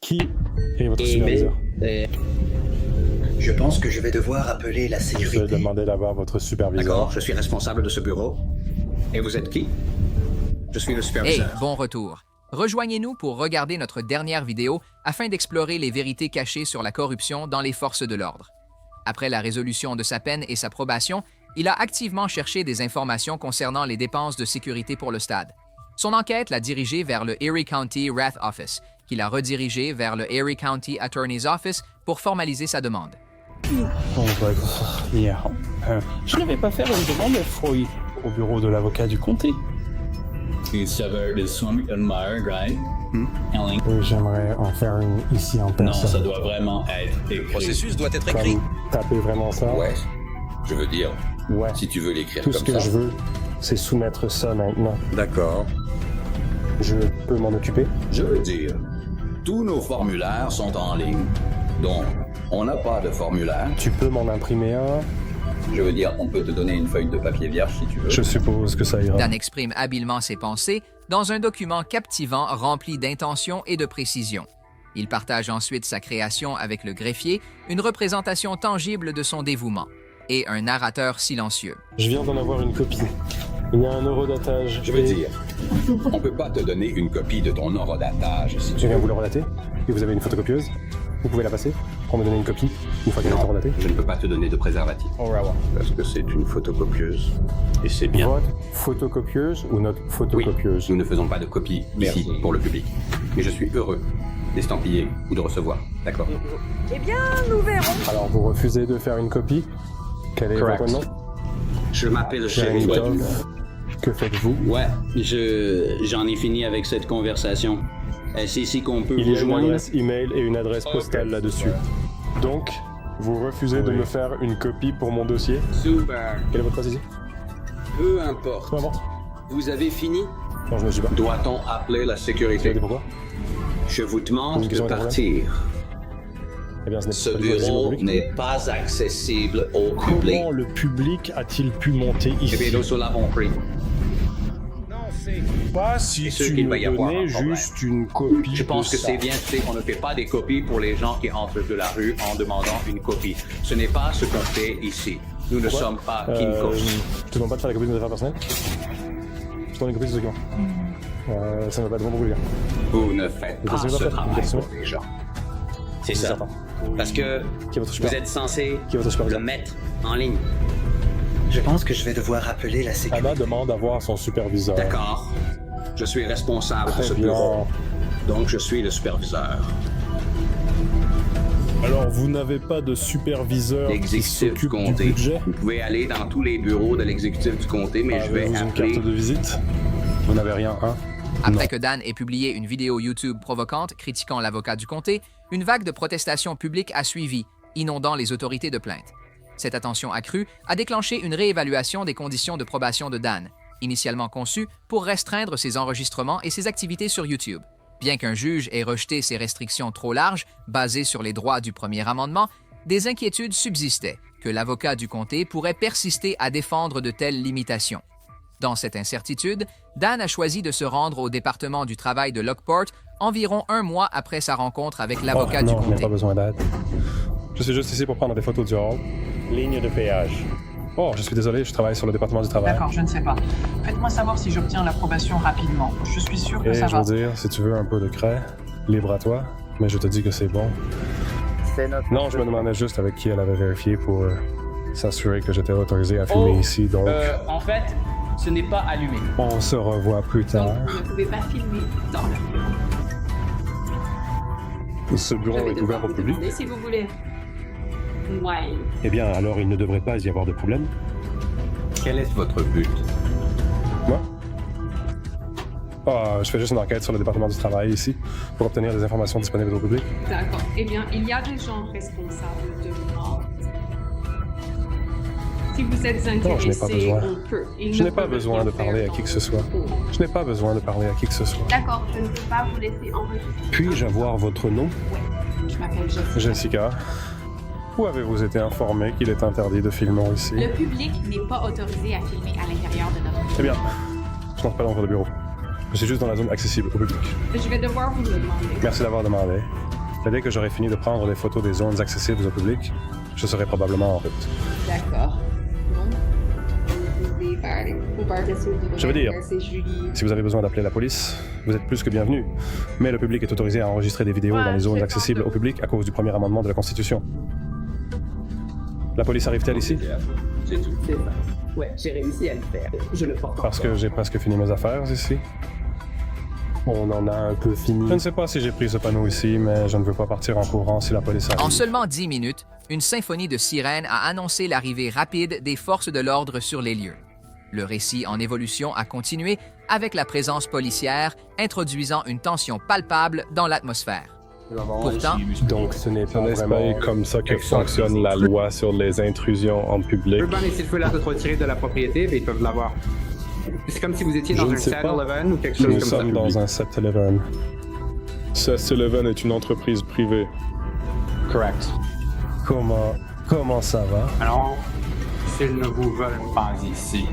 Qui est votre superviseur? Je pense que je vais devoir appeler la Je vais sécurité. demander d'abord votre superviseur. D'accord, je suis responsable de ce bureau. Et vous êtes qui? Je suis le Hey, superviseur. bon retour. Rejoignez-nous pour regarder notre dernière vidéo afin d'explorer les vérités cachées sur la corruption dans les forces de l'ordre. Après la résolution de sa peine et sa probation, il a activement cherché des informations concernant les dépenses de sécurité pour le stade. Son enquête l'a dirigé vers le Erie County Wrath Office, qui l'a redirigé vers le Erie County Attorney's Office pour formaliser sa demande. On va hier. Je ne vais pas faire une demande de fouille au bureau de l'avocat du comté. J'aimerais en faire une ici en Non, personne. ça doit vraiment être écrit. Le processus doit être écrit. Comme taper vraiment ça. Ouais. Je veux dire, Ouais. si tu veux l'écrire Tout comme ce que ça. je veux, c'est soumettre ça maintenant. D'accord. Je peux m'en occuper. Je veux dire, tous nos formulaires sont en ligne. Donc, on n'a pas de formulaire. Tu peux m'en imprimer un. Je veux dire, on peut te donner une feuille de papier vierge si tu veux. Je suppose que ça ira. Dan exprime habilement ses pensées dans un document captivant rempli d'intention et de précision. Il partage ensuite sa création avec le greffier, une représentation tangible de son dévouement, et un narrateur silencieux. Je viens d'en avoir une copie. Il y a un horodatage. Je veux dire, on peut pas te donner une copie de ton horodatage si Je tu viens veux. vous le relater. Et vous avez une photocopieuse. Vous pouvez la passer pour me donner une copie une fois qu'elle est Non, relatée. je ne peux pas te donner de préservatif. Parce que c'est une photocopieuse. Et c'est bien. Votre photocopieuse ou notre Oui, photocopieuse? nous ne faisons pas de copies ici pour le public. Mais je suis heureux d'estampiller ou de recevoir. D'accord? Eh bien, nous verrons. Alors vous refusez de faire une copie? Quel est Correct. votre nom? Je m'appelle Jeremy Jerry. Tov. Que faites-vous? Ouais, j'en ai fini avec cette conversation. Est-ce ici qu'on peut Il vous y a une joindre? adresse email et une adresse postale là-dessus. Donc, vous refusez de me faire une copie pour mon dossier? Super. Quelle est votre précision? Peu importe. Peu importe. Vous avez fini? Non, je ne suis pas. Doit-on appeler la Vous sécurité? savez pourquoi? Je vous Une demande de question partir. Eh bien, ce n'est Ce pas du tout accessible au bureau public. n'est pas accessible au public. Comment le public a-t-il pu monter Eh ici? bien, nous l'avons pris. Pas si C'est sûr tu qu'il me va y avoir donnais un problème. juste une copie. Je pense de que ça. c'est bien fait qu'on ne fait pas des copies pour les gens qui entrent de la rue en demandant une copie. Ce n'est pas ce qu'on fait ici. Nous ne Pourquoi? sommes pas Kinkos. Je te demande pas de faire la copie de mes affaires personnelles? Je te demande une copie de ce document. Ça ne va pas être bon pour vous le dire. Vous ne faites Vous pas savez ce pas faire travail une pour les gens. C'est ça. certain. Parce que Qui est votre vous superviseur? êtes censé Qui est votre le superviseur? mettre en ligne. Je pense que je vais devoir appeler la sécurité. Anna demande à voir son superviseur. D'accord. Je suis responsable de Très ce bien. bureau. Donc, je suis le superviseur. Alors, vous n'avez pas de superviseur qui L'exécutif du s'occupe du comté. budget? Vous pouvez aller dans tous les bureaux de l'exécutif du comté, mais je vais Avez-vous une appeler... carte de visite? Vous n'avez rien, hein? Après Non. que Dan ait publié une vidéo YouTube provocante critiquant l'avocat du comté, une vague de protestations publiques a suivi, inondant les autorités de plainte. Cette attention accrue a déclenché une réévaluation des conditions de probation de Dan, initialement conçues pour restreindre ses enregistrements et ses activités sur YouTube. Bien qu'un juge ait rejeté ces restrictions trop larges, basées sur les droits du premier amendement, des inquiétudes subsistaient que l'avocat du comté pourrait persister à défendre de telles limitations. Dans cette incertitude, Dan a choisi de se rendre au département du travail de Lockport environ un mois après sa rencontre avec l'avocat du Non, je n'ai comté. pas besoin d'aide. Je suis juste ici pour prendre des photos du hall. Ligne de péage. Oh, je suis désolé, je travaille sur le département du travail. D'accord, je ne sais pas. Faites-moi savoir si j'obtiens l'approbation rapidement. Je suis sûr que Et ça je va. veux dire, si tu veux un peu de craie, libre à toi, mais je te dis que c'est bon. Non, je me demandais juste avec qui elle avait vérifié pour s'assurer que j'étais autorisé à filmer ici, donc En fait, ce n'est pas allumé. on se revoit plus tard. Vous ne pouvez pas filmer dans le bureau. Ce Je bureau vais est devoir ouvert au vous public. demander si vous voulez. Ouais. Eh bien, alors il ne devrait pas y avoir de problème. Quel est votre but? Moi? Ah, je fais juste une enquête sur le département du travail ici pour obtenir des informations disponibles au public. D'accord. Eh bien, il y a des gens responsables de moi. Si vous êtes Non, je n'ai pas intéressé, besoin. on peut. Ils Je ne n'ai pas peuvent besoin rien de parler faire à qui que dans ce soit. le bureau. Je n'ai pas besoin de parler à qui que ce soit. D'accord, je ne peux pas vous laisser enregistrer. Puis-je avoir votre nom? Je m'appelle Jessica. Jessica. Où avez-vous été informé qu'il est interdit de filmer ici? Le public n'est pas autorisé à filmer à l'intérieur de notre... Eh bien, je n'entre pas dans votre bureau. Je suis juste dans la zone accessible au public. Je vais devoir vous le demander. Merci d'avoir demandé. Mais dès que j'aurai fini de prendre des photos des zones accessibles au public, je serai probablement en route. D'accord. Vous pouvez faire des photos de Je veux dire, c'est Julie. si vous avez besoin d'appeler la police, vous êtes plus que bienvenu. Mais le public est autorisé à enregistrer des vidéos dans les zones accessibles au public à cause du premier amendement de la Constitution. La police arrive-t-elle ici? C'est tout. C'est ça. Ouais, j'ai réussi à le faire. Je le porte Parce que j'ai presque fini mes affaires ici. On en a un peu fini. Je ne sais pas si j'ai pris ce panneau ici, mais je ne veux pas partir en courant si la police arrive. En seulement 10 minutes, une symphonie de sirènes a annoncé l'arrivée rapide des forces de l'ordre sur les lieux. Le récit en évolution a continué avec la présence policière, introduisant une tension palpable dans l'atmosphère. Pourtant, Donc ce n'est pas n'est vraiment pas comme ça que fonctionne la loi sur les intrusions en public. Urban et Silver de te retirer de la propriété, mais ils peuvent l'avoir. C'est comme si vous étiez dans un 7-Eleven ou quelque chose Nous comme ça. sommes dans un 7-Eleven. 7-Eleven est une entreprise privée. Correct. Comment ça va? Alors, s'ils ne vous veulent pas ici,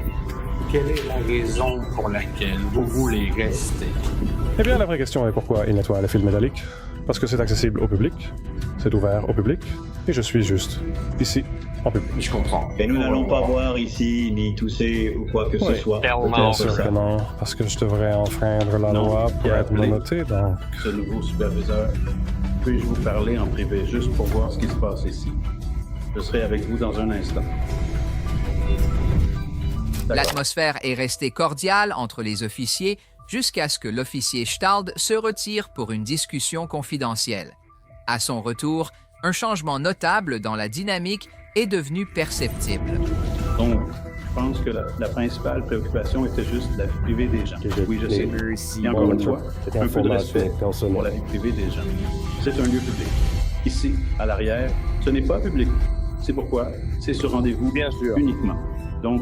quelle est la raison pour laquelle vous voulez rester? Eh bien, la vraie question est pourquoi il nettoie les fils métalliques? Parce que c'est accessible au public, c'est ouvert au public, et je suis juste ici, en public. Je comprends. Et nous n'allons pas boire ici, ni tousser ou quoi que ce soit. Bien sûr que non, parce que je devrais enfreindre la loi pour être menotté, donc... Ce nouveau superviseur, puis-je vous parler en privé juste pour voir ce qui se passe ici? Je serai avec vous dans un instant. l'atmosphère est restée cordiale entre les officiers jusqu'à ce que l'officier Stald se retire pour une discussion confidentielle. À son retour, un changement notable dans la dynamique est devenu perceptible. Donc, je pense que la principale préoccupation était juste la vie privée des gens. Oui, je sais. Et encore une fois, un peu de respect pour la vie privée des gens. C'est un lieu public. Ici, à l'arrière, ce n'est pas public. C'est pourquoi c'est sur rendez-vous uniquement. Donc,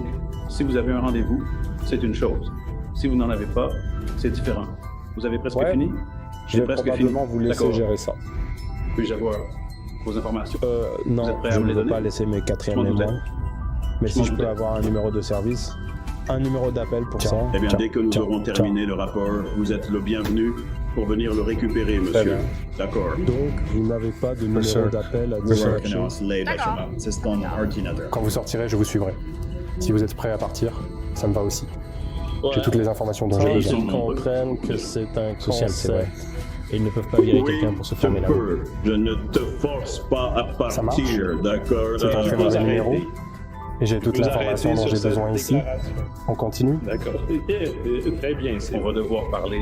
si vous avez un rendez-vous, c'est une chose. Si vous n'en avez pas, c'est différent. Vous avez presque fini? Je vais probablement vous laisser gérer ça. Puis-je avoir vos informations? Non, je ne veux pas laisser mes quatrièmes mémoires. Mais si je peux avoir un numéro de service, un numéro d'appel pour ça. Eh bien, dès que nous aurons terminé le rapport, vous êtes le bienvenu pour venir le récupérer, monsieur. D'accord. Donc, vous n'avez pas de numéro d'appel à dire. Quand vous sortirez, je vous suivrai. Si vous êtes prêt à partir, ça me va aussi. J'ai toutes les informations dont j'ai besoin. Ils comprennent que c'est un concept. Et ils ne peuvent pas virer quelqu'un pour se fermer la bouche. Je ne te force pas à partir, d'accord? C'est entré dans un numéro. Et j'ai toute l'information dont j'ai besoin ici. On continue? D'accord. Très bien. On va devoir parler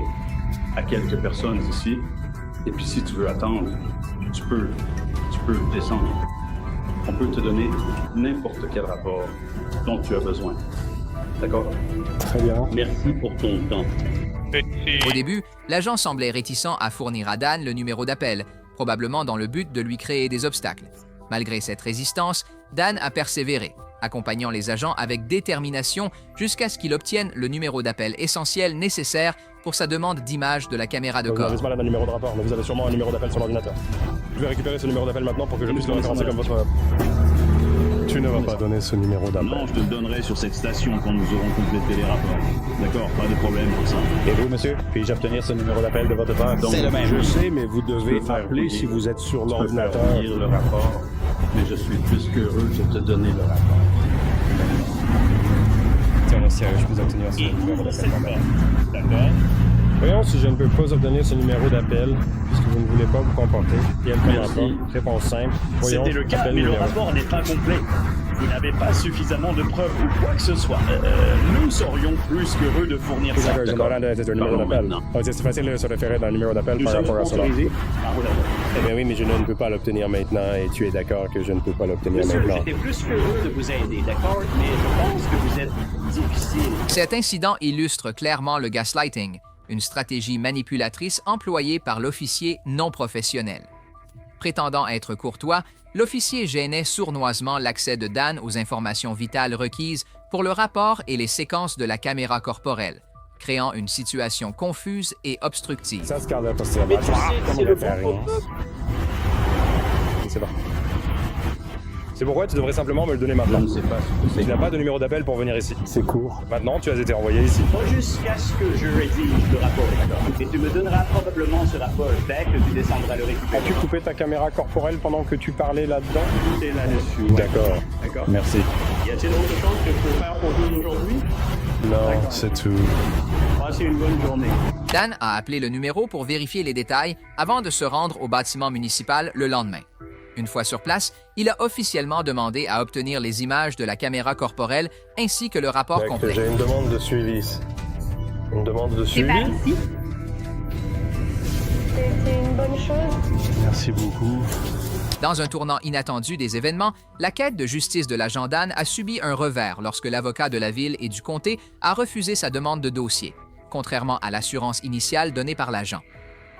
à quelques personnes ici. Et puis si tu veux attendre, tu peux descendre. On peut te donner n'importe quel rapport dont tu as besoin. D'accord? Très bien. Merci pour ton temps. Au début, l'agent semblait réticent à fournir à Dan le numéro d'appel, probablement dans le but de lui créer des obstacles. Malgré cette résistance, Dan a persévéré, accompagnant les agents avec détermination jusqu'à ce qu'il obtienne le numéro d'appel essentiel nécessaire pour sa demande d'image de la caméra de Vous corps. n'avez pas un numéro de rapport, mais vous avez sûrement un numéro d'appel sur l'ordinateur. Vous pouvez récupérer ce numéro d'appel maintenant pour que je puisse le référencer comme votre... Tu ne vas pas donner ce numéro d'appel. Non, je te le donnerai sur cette station quand nous aurons complété les rapports. D'accord, pas de problème pour ça. Et vous, monsieur, puis-je obtenir ce numéro d'appel de votre part? C'est le même. Je sais, mais vous devez appeler si vous êtes sur l'ordinateur. Je peux lire le rapport, mais je suis plus qu'heureux de te donner le rapport. Tiens, sérieux, je peux obtenir ce numéro d'appel. D'accord. Voyons si je ne peux pas obtenir ce numéro d'appel, puisque vous ne voulez pas vous comporter. Et elle ne comprend pas. Réponse simple. Voyons, c'était le cas, appel mais numéro. le rapport n'est pas complet. Vous n'avez pas suffisamment de preuves ou quoi que ce soit. Nous serions plus qu'heureux de fournir ça. D'accord, je demande un numéro d'appel. C'est facile de se référer dans le numéro d'appel par rapport à cela. Eh bien oui, mais je ne peux pas l'obtenir maintenant, et tu es d'accord que je ne peux pas l'obtenir Monsieur, maintenant. j'étais plus qu'heureux de vous aider, d'accord? Mais je pense que vous êtes difficile. Cet incident illustre clairement le gaslighting, une stratégie manipulatrice employée par l'officier non professionnel. Prétendant être courtois, l'officier gênait sournoisement l'accès de Dan aux informations vitales requises pour le rapport et les séquences de la caméra corporelle, créant une situation confuse et obstructive. Ça se garde pas ça. Mais tu sais, c'est le bon C'est bon. C'est pourquoi tu devrais simplement me le donner maintenant. Je ne sais pas ce que Tu n'as pas de numéro d'appel pour venir ici. c'est court. Maintenant, tu as été envoyé ici. Pas jusqu'à ce que je rédige le rapport, d'accord? Et tu me donneras probablement ce rapport dès que tu descendras le récupérer. As-tu coupé ta caméra corporelle pendant que tu parlais là-dedans? Tout est là-dessus. Ouais. D'accord. Merci. Y a-t-il autre chose que je peux faire pour vous aujourd'hui? Non, c'est tout. Passez une bonne journée. Dan a appelé le numéro pour vérifier les détails avant de se rendre au bâtiment municipal le lendemain. Une fois sur place, il a officiellement demandé à obtenir les images de la caméra corporelle ainsi que le rapport complet. J'ai une demande de suivi ici. Une demande de suivi? Par ici. C'est une bonne chose. Merci beaucoup. Dans un tournant inattendu des événements, la quête de justice de l'agent Dan a subi un revers lorsque l'avocat de la ville et du comté a refusé sa demande de dossier, contrairement à l'assurance initiale donnée par l'agent.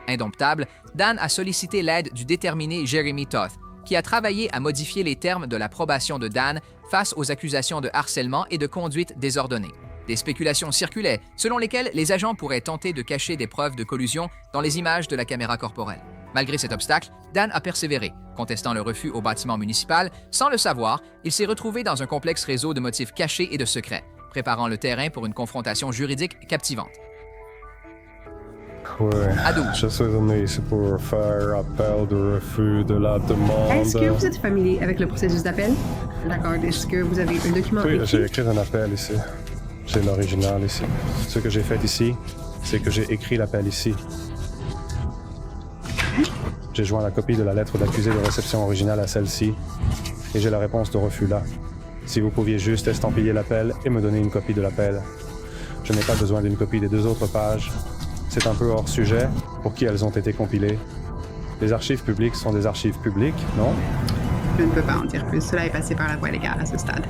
Indomptable, Dan a sollicité l'aide du déterminé Jeremy Toth, qui a travaillé à modifier les termes de la probation de Dan face aux accusations de harcèlement et de conduite désordonnée. Des spéculations circulaient, selon lesquelles les agents pourraient tenter de cacher des preuves de collusion dans les images de la caméra corporelle. Malgré cet obstacle, Dan a persévéré, contestant le refus au bâtiment municipal. Sans le savoir, il s'est retrouvé dans un complexe réseau de motifs cachés et de secrets, préparant le terrain pour une confrontation juridique captivante. Ouais, à 12. Je suis venu ici pour faire appel de refus de la demande. Est-ce que vous êtes familier avec le processus d'appel? D'accord. Est-ce que vous avez un document Oui, écrit? j'ai écrit un appel ici. J'ai l'original ici. Ce que j'ai fait ici, c'est que j'ai écrit l'appel ici. J'ai joint la copie de la lettre d'accusé de réception originale à celle-ci, et j'ai la réponse de refus là. Si vous pouviez juste estampiller l'appel et me donner une copie de l'appel. Je n'ai pas besoin d'une copie des 2 autres pages. C'est un peu hors sujet. Pour qui elles ont été compilées? Les archives publiques sont des archives publiques, non? Je ne peux pas en dire plus. Cela est passé par la voie légale à ce stade.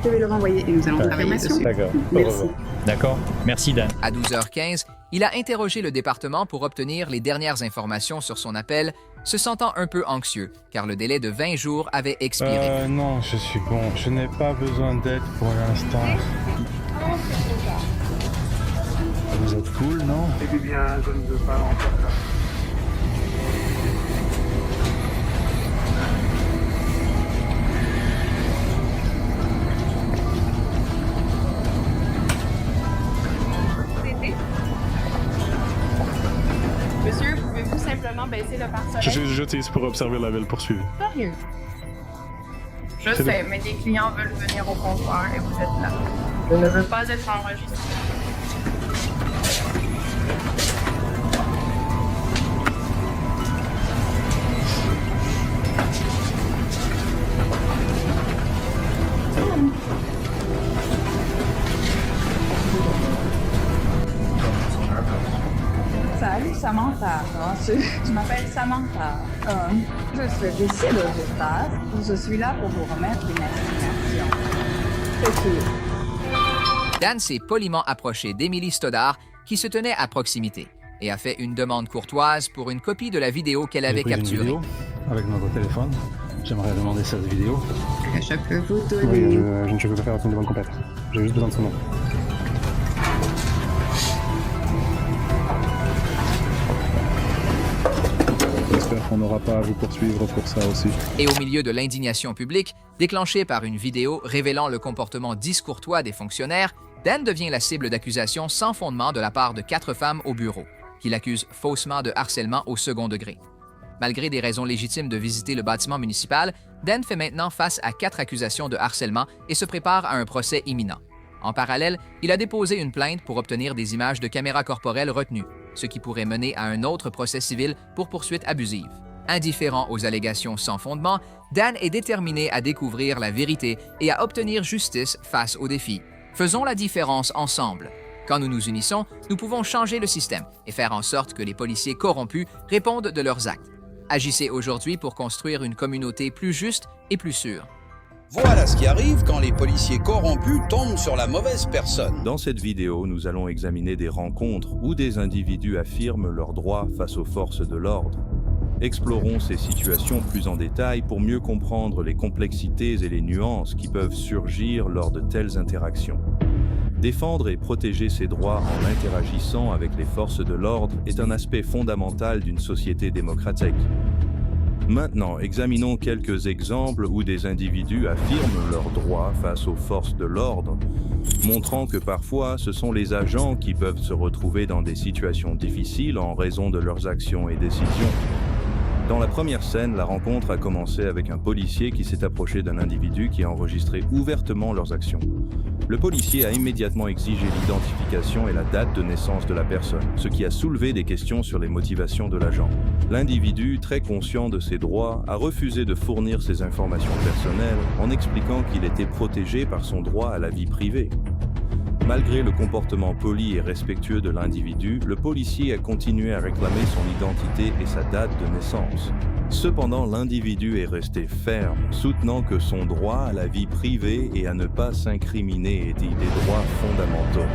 Je vais le renvoyer et nous allons travailler dessus. D'accord. Merci. D'accord. Merci, Dan. À 12h15, il a interrogé le département pour obtenir les dernières informations sur son appel, se sentant un peu anxieux, car le délai de 20 jours avait expiré. Non, je suis bon. Je n'ai pas besoin d'aide pour l'instant. Vous êtes cool, non? Eh bien, je ne veux pas en faire. Monsieur, pouvez-vous simplement baisser le pare-soleil? Je suis juste ici pour observer la ville poursuivie. Sérieux? Je sais, mais des clients veulent venir au comptoir et vous êtes là. Je ne veux pas être enregistré. Salut Samantha, je m'appelle Samantha. Je suis ici de Justas. Je suis là pour vous remettre une assignation. C'est tout. Dan s'est poliment approché d'Emily Stoddard, qui se tenait à proximité, et a fait une demande courtoise pour une copie de la vidéo qu'elle avait capturée. Vidéo avec notre téléphone. J'aimerais demander cette vidéo. Je peux vous donner... Oui, je ne peux pas faire aucune demande complète. J'ai juste besoin de son nom. J'espère qu'on n'aura pas à vous poursuivre pour ça aussi. Et au milieu de l'indignation publique, déclenchée par une vidéo révélant le comportement discourtois des fonctionnaires, Dan devient la cible d'accusations sans fondement de la part de 4 femmes au bureau, qui l'accusent faussement de harcèlement au second degré. Malgré des raisons légitimes de visiter le bâtiment municipal, Dan fait maintenant face à 4 accusations de harcèlement et se prépare à un procès imminent. En parallèle, il a déposé une plainte pour obtenir des images de caméras corporelles retenues, ce qui pourrait mener à un autre procès civil pour poursuite abusive. Indifférent aux allégations sans fondement, Dan est déterminé à découvrir la vérité et à obtenir justice face aux défis. Faisons la différence ensemble. Quand nous nous unissons, nous pouvons changer le système et faire en sorte que les policiers corrompus répondent de leurs actes. Agissez aujourd'hui pour construire une communauté plus juste et plus sûre. Voilà ce qui arrive quand les policiers corrompus tombent sur la mauvaise personne. Dans cette vidéo, nous allons examiner des rencontres où des individus affirment leurs droits face aux forces de l'ordre. Explorons ces situations plus en détail pour mieux comprendre les complexités et les nuances qui peuvent surgir lors de telles interactions. Défendre et protéger ses droits en interagissant avec les forces de l'ordre est un aspect fondamental d'une société démocratique. Maintenant, examinons quelques exemples où des individus affirment leurs droits face aux forces de l'ordre, montrant que parfois ce sont les agents qui peuvent se retrouver dans des situations difficiles en raison de leurs actions et décisions. Dans la première scène, la rencontre a commencé avec un policier qui s'est approché d'un individu qui a enregistré ouvertement leurs actions. Le policier a immédiatement exigé l'identification et la date de naissance de la personne, ce qui a soulevé des questions sur les motivations de l'agent. L'individu, très conscient de ses droits, a refusé de fournir ses informations personnelles en expliquant qu'il était protégé par son droit à la vie privée. Malgré le comportement poli et respectueux de l'individu, le policier a continué à réclamer son identité et sa date de naissance. Cependant, l'individu est resté ferme, soutenant que son droit à la vie privée et à ne pas s'incriminer était des droits fondamentaux.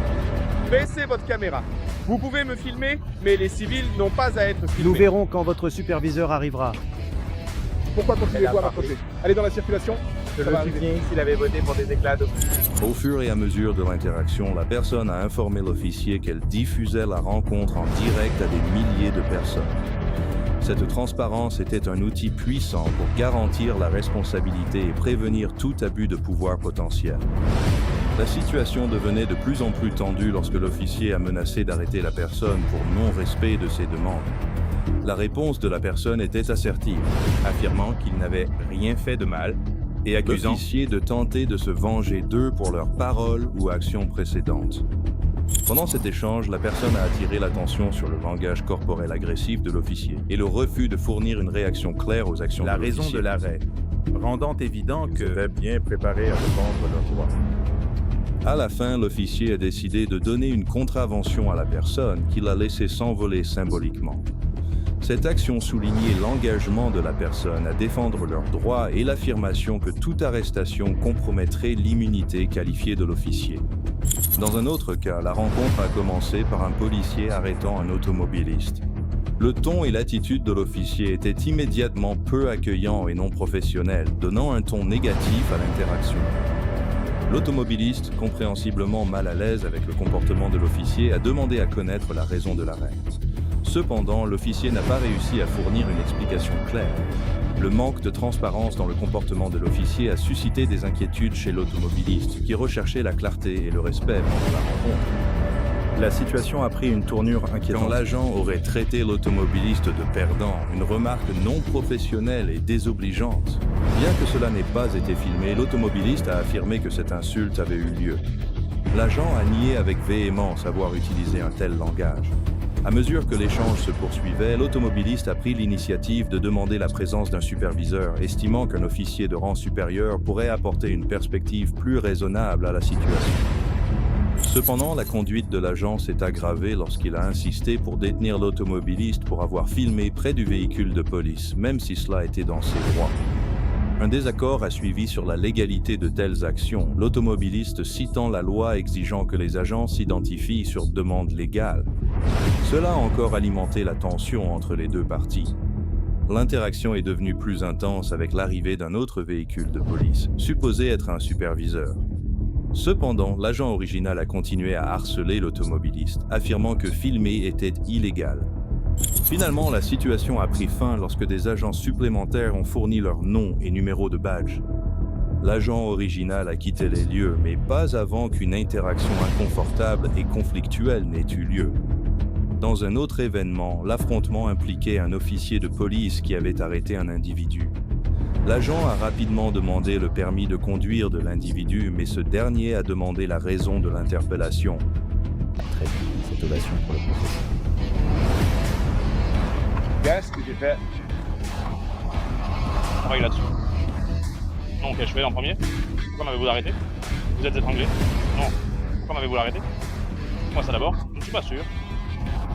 Baissez votre caméra. Vous pouvez me filmer, mais les civils n'ont pas à être filmés. Nous verrons quand votre superviseur arrivera. Pourquoi continuez-vous à m'approcher? Allez dans la circulation. Je le soutiens s'il avait voté pour des éclats de... Au fur et à mesure de l'interaction, la personne a informé l'officier qu'elle diffusait la rencontre en direct à des milliers de personnes. Cette transparence était un outil puissant pour garantir la responsabilité et prévenir tout abus de pouvoir potentiel. La situation devenait de plus en plus tendue lorsque l'officier a menacé d'arrêter la personne pour non-respect de ses demandes. La réponse de la personne était assertive, affirmant qu'il n'avait rien fait de mal et accusant l'officier de tenter de se venger d'eux pour leurs paroles ou actions précédentes. Pendant cet échange, la personne a attiré l'attention sur le langage corporel agressif de l'officier et le refus de fournir une réaction claire aux actions de l'officier. La raison de l'arrêt, rendant évident que devaient bien préparé à défendre leurs droits. À la fin, l'officier a décidé de donner une contravention à la personne qui l'a laissé s'envoler symboliquement. Cette action soulignait l'engagement de la personne à défendre leurs droits et l'affirmation que toute arrestation compromettrait l'immunité qualifiée de l'officier. Dans un autre cas, la rencontre a commencé par un policier arrêtant un automobiliste. Le ton et l'attitude de l'officier étaient immédiatement peu accueillants et non professionnels, donnant un ton négatif à l'interaction. L'automobiliste, compréhensiblement mal à l'aise avec le comportement de l'officier, a demandé à connaître la raison de l'arrêt. Cependant, l'officier n'a pas réussi à fournir une explication claire. Le manque de transparence dans le comportement de l'officier a suscité des inquiétudes chez l'automobiliste, qui recherchait la clarté et le respect pendant la rencontre. La situation a pris une tournure inquiétante. Quand l'agent aurait traité l'automobiliste de perdant, une remarque non professionnelle et désobligeante. Bien que cela n'ait pas été filmé, l'automobiliste a affirmé que cette insulte avait eu lieu. L'agent a nié avec véhémence avoir utilisé un tel langage. À mesure que l'échange se poursuivait, l'automobiliste a pris l'initiative de demander la présence d'un superviseur, estimant qu'un officier de rang supérieur pourrait apporter une perspective plus raisonnable à la situation. Cependant, la conduite de l'agent s'est aggravée lorsqu'il a insisté pour détenir l'automobiliste pour avoir filmé près du véhicule de police, même si cela était dans ses droits. Un désaccord a suivi sur la légalité de telles actions, l'automobiliste citant la loi exigeant que les agents s'identifient sur demande légale. Cela a encore alimenté la tension entre les deux parties. L'interaction est devenue plus intense avec l'arrivée d'un autre véhicule de police, supposé être un superviseur. Cependant, l'agent original a continué à harceler l'automobiliste, affirmant que filmer était illégal. Finalement, la situation a pris fin lorsque des agents supplémentaires ont fourni leur nom et numéro de badge. L'agent original a quitté les lieux, mais pas avant qu'une interaction inconfortable et conflictuelle n'ait eu lieu. Dans un autre événement, l'affrontement impliquait un officier de police qui avait arrêté un individu. L'agent a rapidement demandé le permis de conduire de l'individu, mais ce dernier a demandé la raison de l'interpellation. Très bien, cette ovation pour le professeur. Qu'est-ce que j'ai fait? On règle là-dessus. Non, ok, je fais en premier. Pourquoi m'avez-vous arrêté? Vous êtes étranglé? Non. Pourquoi m'avez-vous arrêté? Moi ça d'abord. Je ne suis pas sûr.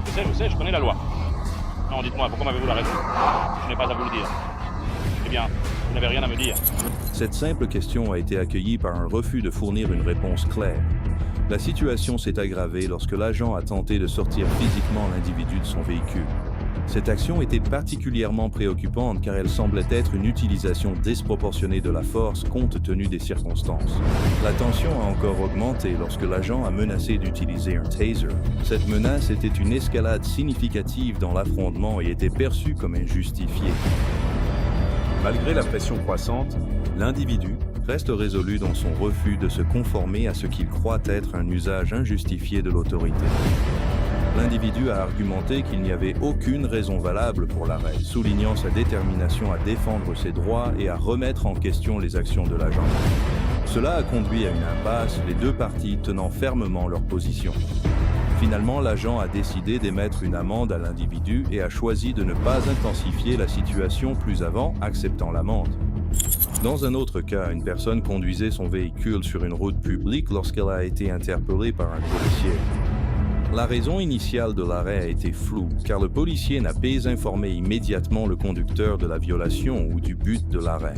Je sais, je connais la loi. Non, dites-moi, pourquoi m'avez-vous arrêté? Je n'ai pas à vous le dire. Eh bien, vous n'avez rien à me dire. Cette simple question a été accueillie par un refus de fournir une réponse claire. La situation s'est aggravée lorsque l'agent a tenté de sortir physiquement l'individu de son véhicule. Cette action était particulièrement préoccupante car elle semblait être une utilisation disproportionnée de la force compte tenu des circonstances. La tension a encore augmenté lorsque l'agent a menacé d'utiliser un taser. Cette menace était une escalade significative dans l'affrontement et était perçue comme injustifiée. Malgré la pression croissante, l'individu reste résolu dans son refus de se conformer à ce qu'il croit être un usage injustifié de l'autorité. L'individu a argumenté qu'il n'y avait aucune raison valable pour l'arrêt, soulignant sa détermination à défendre ses droits et à remettre en question les actions de l'agent. Cela a conduit à une impasse, les deux parties tenant fermement leur position. Finalement, l'agent a décidé d'émettre une amende à l'individu et a choisi de ne pas intensifier la situation plus avant, acceptant l'amende. Dans un autre cas, une personne conduisait son véhicule sur une route publique lorsqu'elle a été interpellée par un policier. La raison initiale de l'arrêt a été floue, car le policier n'a pas informé immédiatement le conducteur de la violation ou du but de l'arrêt.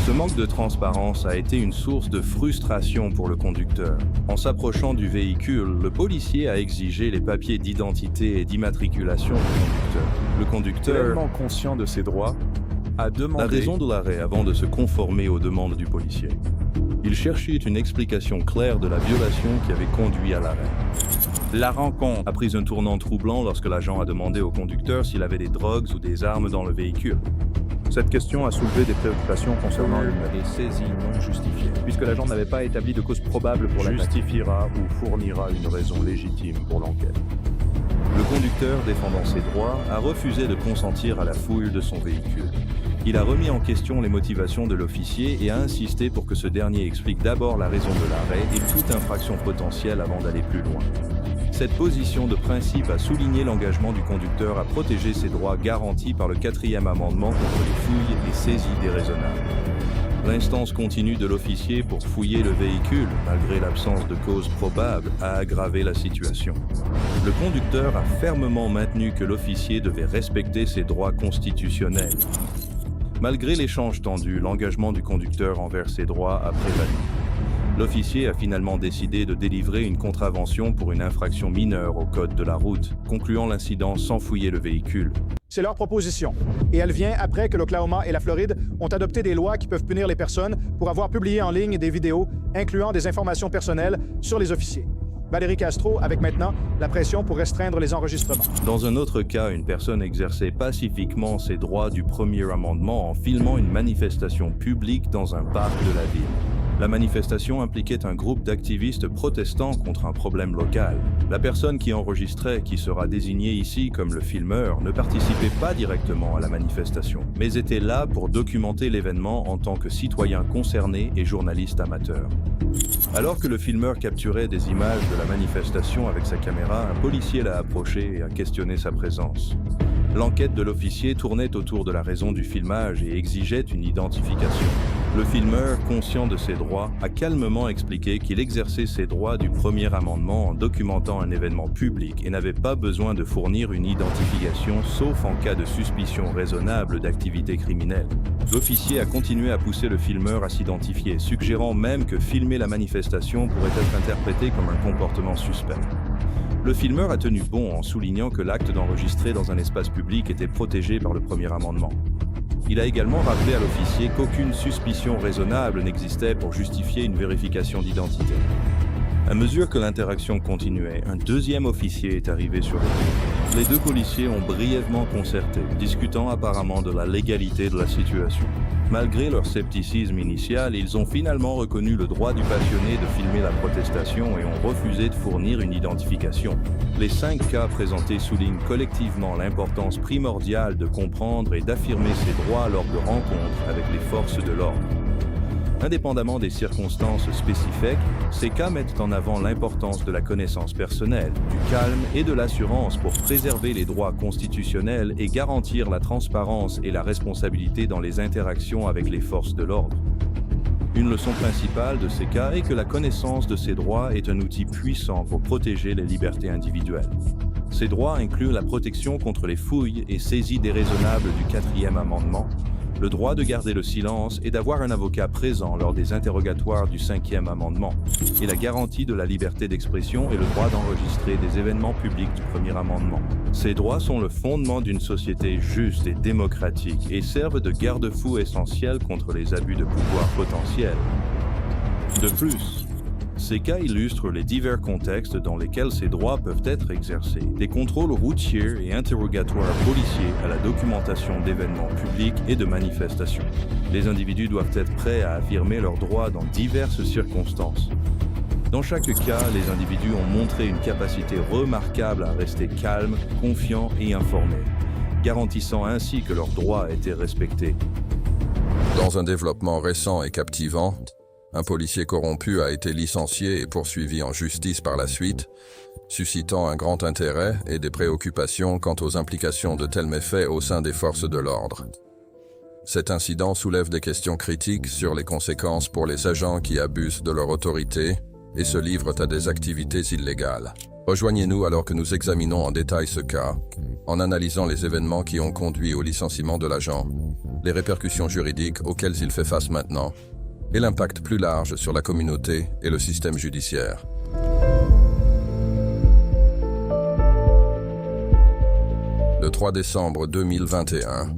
Ce manque de transparence a été une source de frustration pour le conducteur. En s'approchant du véhicule, le policier a exigé les papiers d'identité et d'immatriculation du conducteur. Le conducteur, pleinement conscient de ses droits, a demandé la raison de l'arrêt avant de se conformer aux demandes du policier. Il cherchait une explication claire de la violation qui avait conduit à l'arrêt. La rencontre a pris un tournant troublant lorsque l'agent a demandé au conducteur s'il avait des drogues ou des armes dans le véhicule. Cette question a soulevé des préoccupations concernant une saisie non justifiée, puisque l'agent n'avait pas établi de cause probable pour l'attaque. Justifiera ou fournira une raison légitime pour l'enquête. Le conducteur, défendant ses droits, a refusé de consentir à la fouille de son véhicule. Il a remis en question les motivations de l'officier et a insisté pour que ce dernier explique d'abord la raison de l'arrêt et toute infraction potentielle avant d'aller plus loin. Cette position de principe a souligné l'engagement du conducteur à protéger ses droits garantis par le 4e amendement contre les fouilles et saisies déraisonnables. L'instance continue de l'officier pour fouiller le véhicule, malgré l'absence de cause probable, a aggravé la situation. Le conducteur a fermement maintenu que l'officier devait respecter ses droits constitutionnels. Malgré l'échange tendu, l'engagement du conducteur envers ses droits a prévalu. L'officier a finalement décidé de délivrer une contravention pour une infraction mineure au code de la route, concluant l'incident sans fouiller le véhicule. C'est leur proposition. Et elle vient après que l'Oklahoma et la Floride ont adopté des lois qui peuvent punir les personnes pour avoir publié en ligne des vidéos incluant des informations personnelles sur les officiers. Valérie Castro avec maintenant la pression pour restreindre les enregistrements. Dans un autre cas, une personne exerçait pacifiquement ses droits du premier amendement en filmant une manifestation publique dans un parc de la ville. La manifestation impliquait un groupe d'activistes protestant contre un problème local. La personne qui enregistrait, qui sera désignée ici comme le filmeur, ne participait pas directement à la manifestation, mais était là pour documenter l'événement en tant que citoyen concerné et journaliste amateur. Alors que le filmeur capturait des images de la manifestation avec sa caméra, un policier l'a approché et a questionné sa présence. L'enquête de l'officier tournait autour de la raison du filmage et exigeait une identification. Le filmeur, conscient de ses droits, a calmement expliqué qu'il exerçait ses droits du premier amendement en documentant un événement public et n'avait pas besoin de fournir une identification sauf en cas de suspicion raisonnable d'activité criminelle. L'officier a continué à pousser le filmeur à s'identifier, suggérant même que filmer la manifestation pourrait être interprété comme un comportement suspect. Le filmeur a tenu bon en soulignant que l'acte d'enregistrer dans un espace public était protégé par le premier amendement. Il a également rappelé à l'officier qu'aucune suspicion raisonnable n'existait pour justifier une vérification d'identité. À mesure que l'interaction continuait, un deuxième officier est arrivé sur le lieu. Les deux policiers ont brièvement concerté, discutant apparemment de la légalité de la situation. Malgré leur scepticisme initial, ils ont finalement reconnu le droit du passionné de filmer la protestation et ont refusé de fournir une identification. Les 5 cas présentés soulignent collectivement l'importance primordiale de comprendre et d'affirmer ses droits lors de rencontres avec les forces de l'ordre. Indépendamment des circonstances spécifiques, ces cas mettent en avant l'importance de la connaissance personnelle, du calme et de l'assurance pour préserver les droits constitutionnels et garantir la transparence et la responsabilité dans les interactions avec les forces de l'ordre. Une leçon principale de ces cas est que la connaissance de ces droits est un outil puissant pour protéger les libertés individuelles. Ces droits incluent la protection contre les fouilles et saisies déraisonnables du 4e amendement, le droit de garder le silence et d'avoir un avocat présent lors des interrogatoires du 5e amendement, et la garantie de la liberté d'expression et le droit d'enregistrer des événements publics du 1er amendement. Ces droits sont le fondement d'une société juste et démocratique et servent de garde-fou essentiel contre les abus de pouvoir potentiels. De plus, Ces cas illustrent les divers contextes dans lesquels ces droits peuvent être exercés. Des contrôles routiers et interrogatoires policiers à la documentation d'événements publics et de manifestations. Les individus doivent être prêts à affirmer leurs droits dans diverses circonstances. Dans chaque cas, les individus ont montré une capacité remarquable à rester calmes, confiants et informés, garantissant ainsi que leurs droits étaient respectés. Dans un développement récent et captivant, un policier corrompu a été licencié et poursuivi en justice par la suite, suscitant un grand intérêt et des préoccupations quant aux implications de tels méfaits au sein des forces de l'ordre. Cet incident soulève des questions critiques sur les conséquences pour les agents qui abusent de leur autorité et se livrent à des activités illégales. Rejoignez-nous alors que nous examinons en détail ce cas, en analysant les événements qui ont conduit au licenciement de l'agent, les répercussions juridiques auxquelles il fait face maintenant, et l'impact plus large sur la communauté et le système judiciaire. Le 3 décembre 2021,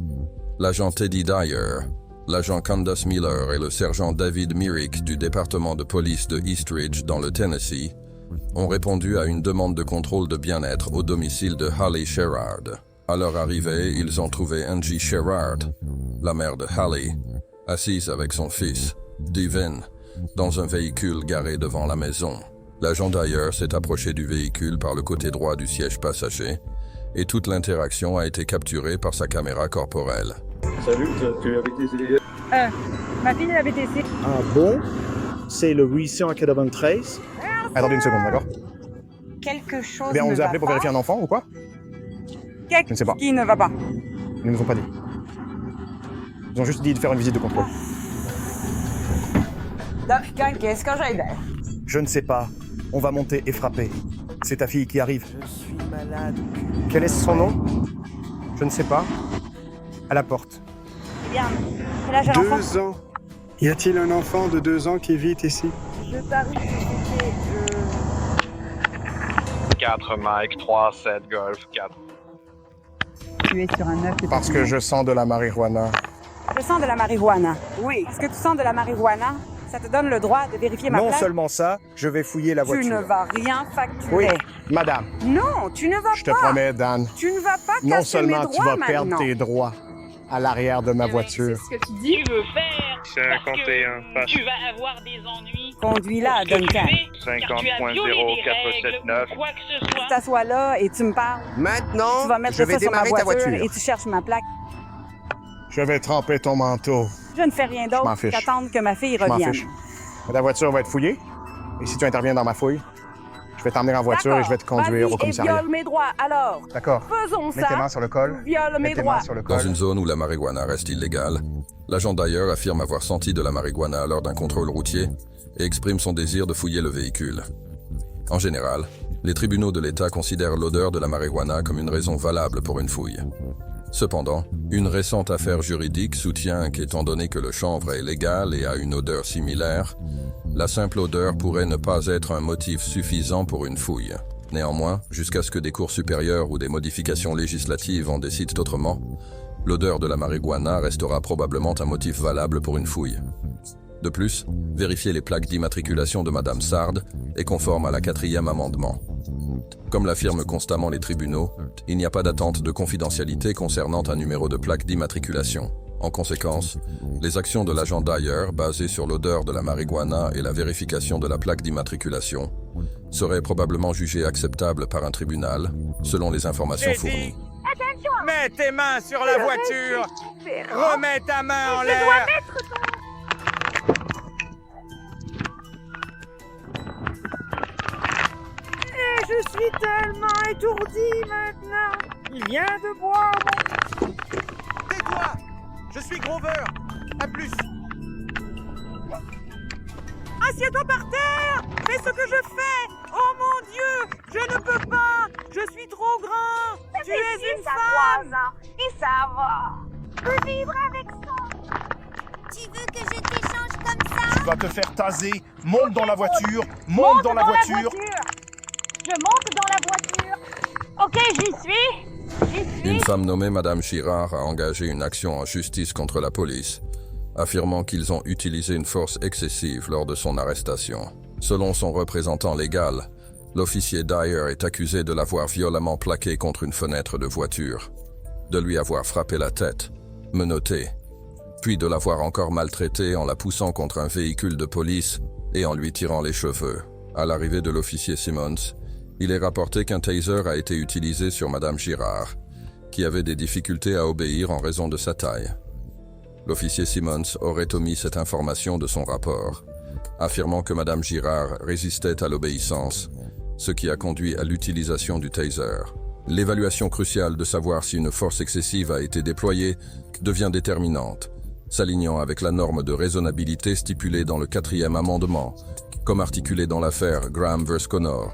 l'agent Teddy Dyer, l'agent Candace Miller et le sergent David Myrick du département de police de Eastridge dans le Tennessee ont répondu à une demande de contrôle de bien-être au domicile de Hallie Sherrard. À leur arrivée, ils ont trouvé Angie Sherrard, la mère de Hallie, assise avec son fils, Devin, dans un véhicule garé devant la maison. L'agent Dyer s'est approché du véhicule par le côté droit du siège passager et toute l'interaction a été capturée par sa caméra corporelle. Salut, tu es avec tes... Ma fille est avec TC. Ah bon? C'est le 893? Attendez une seconde, d'accord? Quelque chose Bien, on ne vous a va appelé pour pas. vérifier un enfant ou quoi? Quelque Je ne sais pas. qui ne va pas. Ils ne nous ont pas dit. Ils ont juste dit de faire une visite de contrôle. Donc, qu'est-ce que j'ai d'air? Je ne sais pas. On va monter et frapper. C'est ta fille qui arrive. Je suis malade. Quel est son nom? Je ne sais pas. À la porte. Eh bien, quel âge a l'enfant? 2 ans. Y a-t-il un enfant de 2 ans qui vit ici? Je parie que c'était... 4 Mike, 3, 7 Golf, 4. Tu es sur un œuf. Parce que je sens de la marijuana. Je sens de la marijuana. Oui. Parce que tu sens de la marijuana, ça te donne le droit de vérifier ma Non plaque. seulement ça, je vais fouiller la voiture. Tu ne vas rien facturer. Oui, madame. Non, tu ne vas pas. Je te promets, Dan. Tu ne vas pas casser Non seulement mes tu droits vas perdre maintenant. tes droits à l'arrière de ma voiture. C'est ce que tu dis. Tu veux faire 51, tu vas avoir des ennuis. Conduis-la, Duncan. 50.0479. Quoi que ce soit. Tu t'assois là et tu me parles. Maintenant, Tu vas mettre je ça vais sur ma démarrer ta voiture voiture. et tu cherches ma plaque. Je vais tremper ton manteau. Je ne fais rien Je m'en d'autre fiche. qu'attendre que ma fille Je m'en revienne. fiche. Ta voiture va être fouillée. Et si tu interviens dans ma fouille, je vais t'emmener en voiture et je vais te conduire Vas-y au commissariat. et viole mes droits, alors. D'accord. Faisons ça. Mets tes mains sur le col. ou Viole mes Mets tes droits. mains sur le Dans col. une zone où la marijuana reste illégale, l'agent Dyer affirme avoir senti de la marijuana lors d'un contrôle routier et exprime son désir de fouiller le véhicule. En général, les tribunaux de l'État considèrent l'odeur de la marijuana comme une raison valable pour une fouille. Cependant, une récente affaire juridique soutient qu'étant donné que le chanvre est légal et a une odeur similaire, la simple odeur pourrait ne pas être un motif suffisant pour une fouille. Néanmoins, jusqu'à ce que des cours supérieurs ou des modifications législatives en décident autrement, l'odeur de la marijuana restera probablement un motif valable pour une fouille. De plus, vérifier les plaques d'immatriculation de Madame Sard est conforme à la 4e amendement. Comme l'affirment constamment les tribunaux, il n'y a pas d'attente de confidentialité concernant un numéro de plaque d'immatriculation. En conséquence, les actions de l'agent Dyer, basées sur l'odeur de la marijuana et la vérification de la plaque d'immatriculation, seraient probablement jugées acceptables par un tribunal, selon les informations fournies. Attention! Mets tes mains sur la voiture! Remets ta main en l'air! Je dois mettre ton... Je suis tellement étourdi maintenant. Il vient de boire mon... Tais-toi! Je suis Grover! À plus! Assieds-toi par terre! Fais ce que je fais! Oh mon Dieu! Je ne peux pas! Je suis trop grand! Tu es une femme! Et ça va! Je peux vivre avec ça! Tu veux que je t'échange comme ça? Tu vas te faire taser. Monte dans la voiture. Monte dans la voiture. Je monte dans la voiture. Ok, j'y suis. Une femme nommée Madame Girard a engagé une action en justice contre la police, affirmant qu'ils ont utilisé une force excessive lors de son arrestation. Selon son représentant légal, l'officier Dyer est accusé de l'avoir violemment plaqué contre une fenêtre de voiture, de lui avoir frappé la tête, menotté, puis de l'avoir encore maltraité en la poussant contre un véhicule de police et en lui tirant les cheveux. À l'arrivée de l'officier Simmons, il est rapporté qu'un taser a été utilisé sur Madame Girard, qui avait des difficultés à obéir en raison de sa taille. L'officier Simmons aurait omis cette information de son rapport, affirmant que Madame Girard résistait à l'obéissance, ce qui a conduit à l'utilisation du taser. L'évaluation cruciale de savoir si une force excessive a été déployée devient déterminante, s'alignant avec la norme de raisonnabilité stipulée dans le 4e amendement, comme articulé dans l'affaire Graham vs. Connor.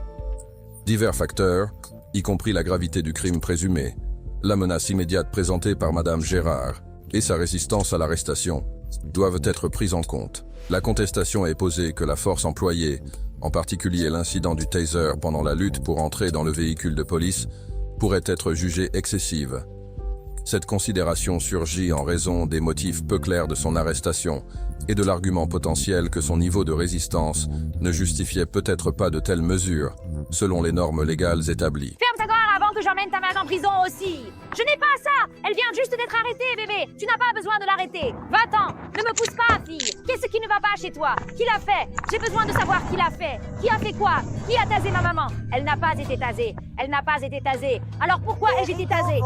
Divers facteurs, y compris la gravité du crime présumé, la menace immédiate présentée par Madame Girard et sa résistance à l'arrestation, doivent être pris en compte. La contestation est posée que la force employée, en particulier l'incident du taser pendant la lutte pour entrer dans le véhicule de police, pourrait être jugée excessive. Cette considération surgit en raison des motifs peu clairs de son arrestation et de l'argument potentiel que son niveau de résistance ne justifiait peut-être pas de telles mesures, selon les normes légales établies. Ferme ta gueule avant que j'emmène ta mère en prison aussi. Je n'ai pas ça. Elle vient juste d'être arrêtée, bébé. Tu n'as pas besoin de l'arrêter. Va-t'en. Ne me pousse pas, fille. Qu'est-ce qui ne va pas chez toi? Qui l'a fait? J'ai besoin de savoir qui l'a fait. Qui a fait quoi? Qui a tasé ma maman? Elle n'a pas été tasée. Elle n'a pas été tasée. Alors pourquoi ai-je été tasée?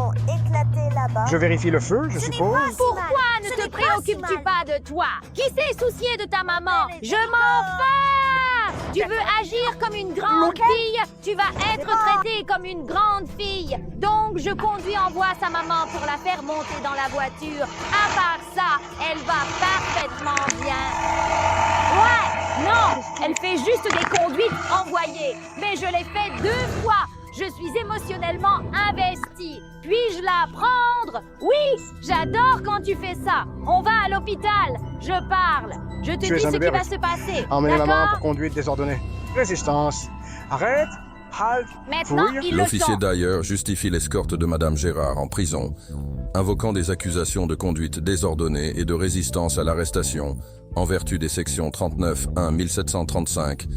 Je vérifie le feu, je suppose. Pourquoi ne te préoccupes-tu pas de toi? Qui s'est soucié de ta maman? Je m'en fous! Tu veux agir comme une grande fille? Tu vas être traitée comme une grande fille. Donc je conduis en voie sa maman pour la faire monter dans la voiture. À part ça, elle va parfaitement bien. Ouais, non, elle fait juste des conduites envoyées. Mais je l'ai fait 2 fois. Je suis émotionnellement investie. Puis-je la prendre? Oui, j'adore quand tu fais ça. On va à l'hôpital. Je parle. Je te dis ce qui va se passer. Emmenez maman D'accord? pour conduite désordonnée. Résistance. Arrête. Halt. Maintenant, ils le L'officier sont. Dyer justifie l'escorte de Madame Girard en prison, invoquant des accusations de conduite désordonnée et de résistance à l'arrestation, en vertu des sections 39.1.1735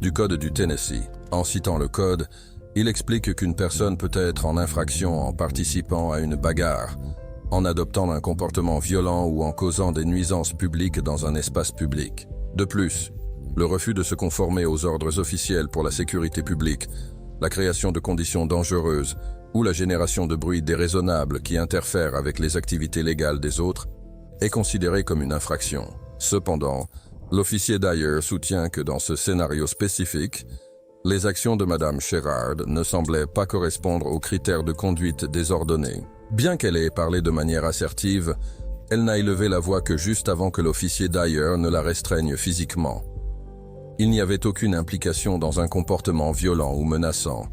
du Code du Tennessee. En citant le code, il explique qu'une personne peut être en infraction en participant à une bagarre, en adoptant un comportement violent ou en causant des nuisances publiques dans un espace public. De plus, le refus de se conformer aux ordres officiels pour la sécurité publique, la création de conditions dangereuses ou la génération de bruit déraisonnable qui interfèrent avec les activités légales des autres est considéré comme une infraction. Cependant, l'officier Dyer soutient que dans ce scénario spécifique, les actions de Madame Girard ne semblaient pas correspondre aux critères de conduite désordonnée. Bien qu'elle ait parlé de manière assertive, elle n'a élevé la voix que juste avant que l'officier Dyer ne la restreigne physiquement. Il n'y avait aucune implication dans un comportement violent ou menaçant,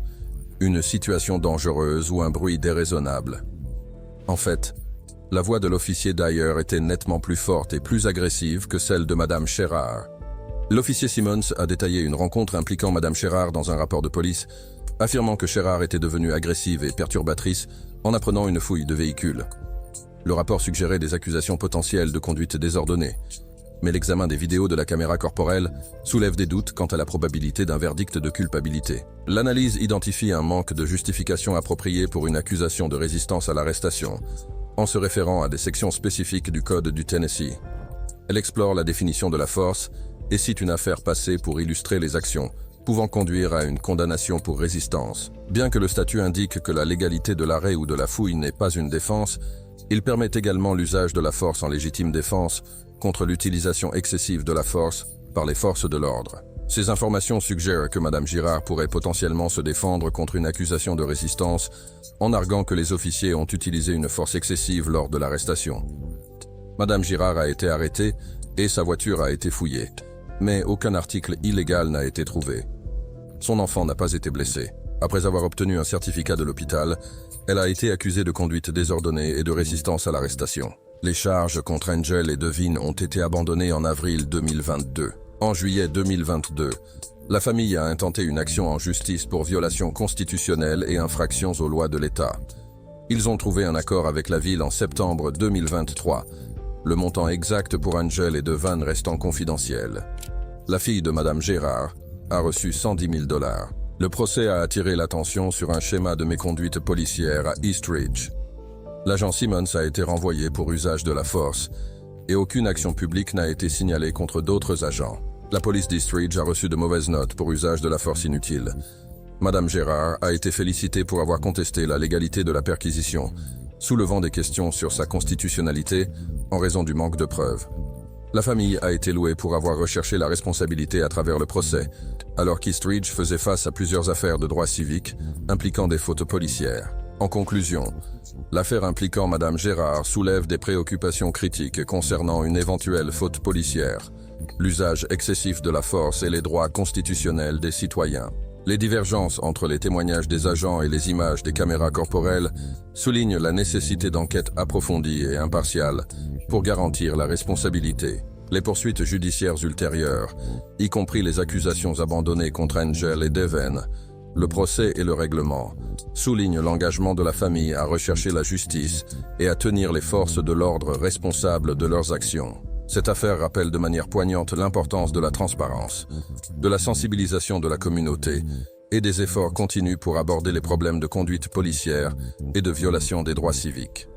une situation dangereuse ou un bruit déraisonnable. En fait, la voix de l'officier Dyer était nettement plus forte et plus agressive que celle de Madame Girard. L'officier Simmons a détaillé une rencontre impliquant Madame Girard dans un rapport de police, affirmant que Girard était devenue agressive et perturbatrice en apprenant une fouille de véhicule. Le rapport suggérait des accusations potentielles de conduite désordonnée, mais l'examen des vidéos de la caméra corporelle soulève des doutes quant à la probabilité d'un verdict de culpabilité. L'analyse identifie un manque de justification appropriée pour une accusation de résistance à l'arrestation, en se référant à des sections spécifiques du Code du Tennessee. Elle explore la définition de la force et cite une affaire passée pour illustrer les actions pouvant conduire à une condamnation pour résistance. Bien que le statut indique que la légalité de l'arrêt ou de la fouille n'est pas une défense, il permet également l'usage de la force en légitime défense contre l'utilisation excessive de la force par les forces de l'ordre. Ces informations suggèrent que Madame Girard pourrait potentiellement se défendre contre une accusation de résistance en arguant que les officiers ont utilisé une force excessive lors de l'arrestation. Madame Girard a été arrêtée et sa voiture a été fouillée, mais aucun article illégal n'a été trouvé. Son enfant n'a pas été blessé. Après avoir obtenu un certificat de l'hôpital, elle a été accusée de conduite désordonnée et de résistance à l'arrestation. Les charges contre Angel et Devine ont été abandonnées en avril 2022. En juillet 2022, la famille a intenté une action en justice pour violation constitutionnelle et infractions aux lois de l'État. Ils ont trouvé un accord avec la ville en septembre 2023, le montant exact pour Angel et Devane restant confidentiel. la fille de Madame Gérard, a reçu 110 000 $. Le procès a attiré l'attention sur un schéma de méconduite policière à Eastridge. L'agent Simmons a été renvoyé pour usage de la force et aucune action publique n'a été signalée contre d'autres agents. La police d'Eastridge a reçu de mauvaises notes pour usage de la force inutile. Madame Gérard a été félicitée pour avoir contesté la légalité de la perquisition, soulevant des questions sur sa constitutionnalité en raison du manque de preuves. La famille a été louée pour avoir recherché la responsabilité à travers le procès, alors qu'Eastridge faisait face à plusieurs affaires de droit civique impliquant des fautes policières. En conclusion, l'affaire impliquant Madame Gérard soulève des préoccupations critiques concernant une éventuelle faute policière, l'usage excessif de la force et les droits constitutionnels des citoyens. Les divergences entre les témoignages des agents et les images des caméras corporelles soulignent la nécessité d'enquêtes approfondies et impartiales pour garantir la responsabilité. Les poursuites judiciaires ultérieures, y compris les accusations abandonnées contre Angel et Devin, le procès et le règlement, soulignent l'engagement de la famille à rechercher la justice et à tenir les forces de l'ordre responsables de leurs actions. Cette affaire rappelle de manière poignante l'importance de la transparence, de la sensibilisation de la communauté et des efforts continus pour aborder les problèmes de conduite policière et de violation des droits civiques.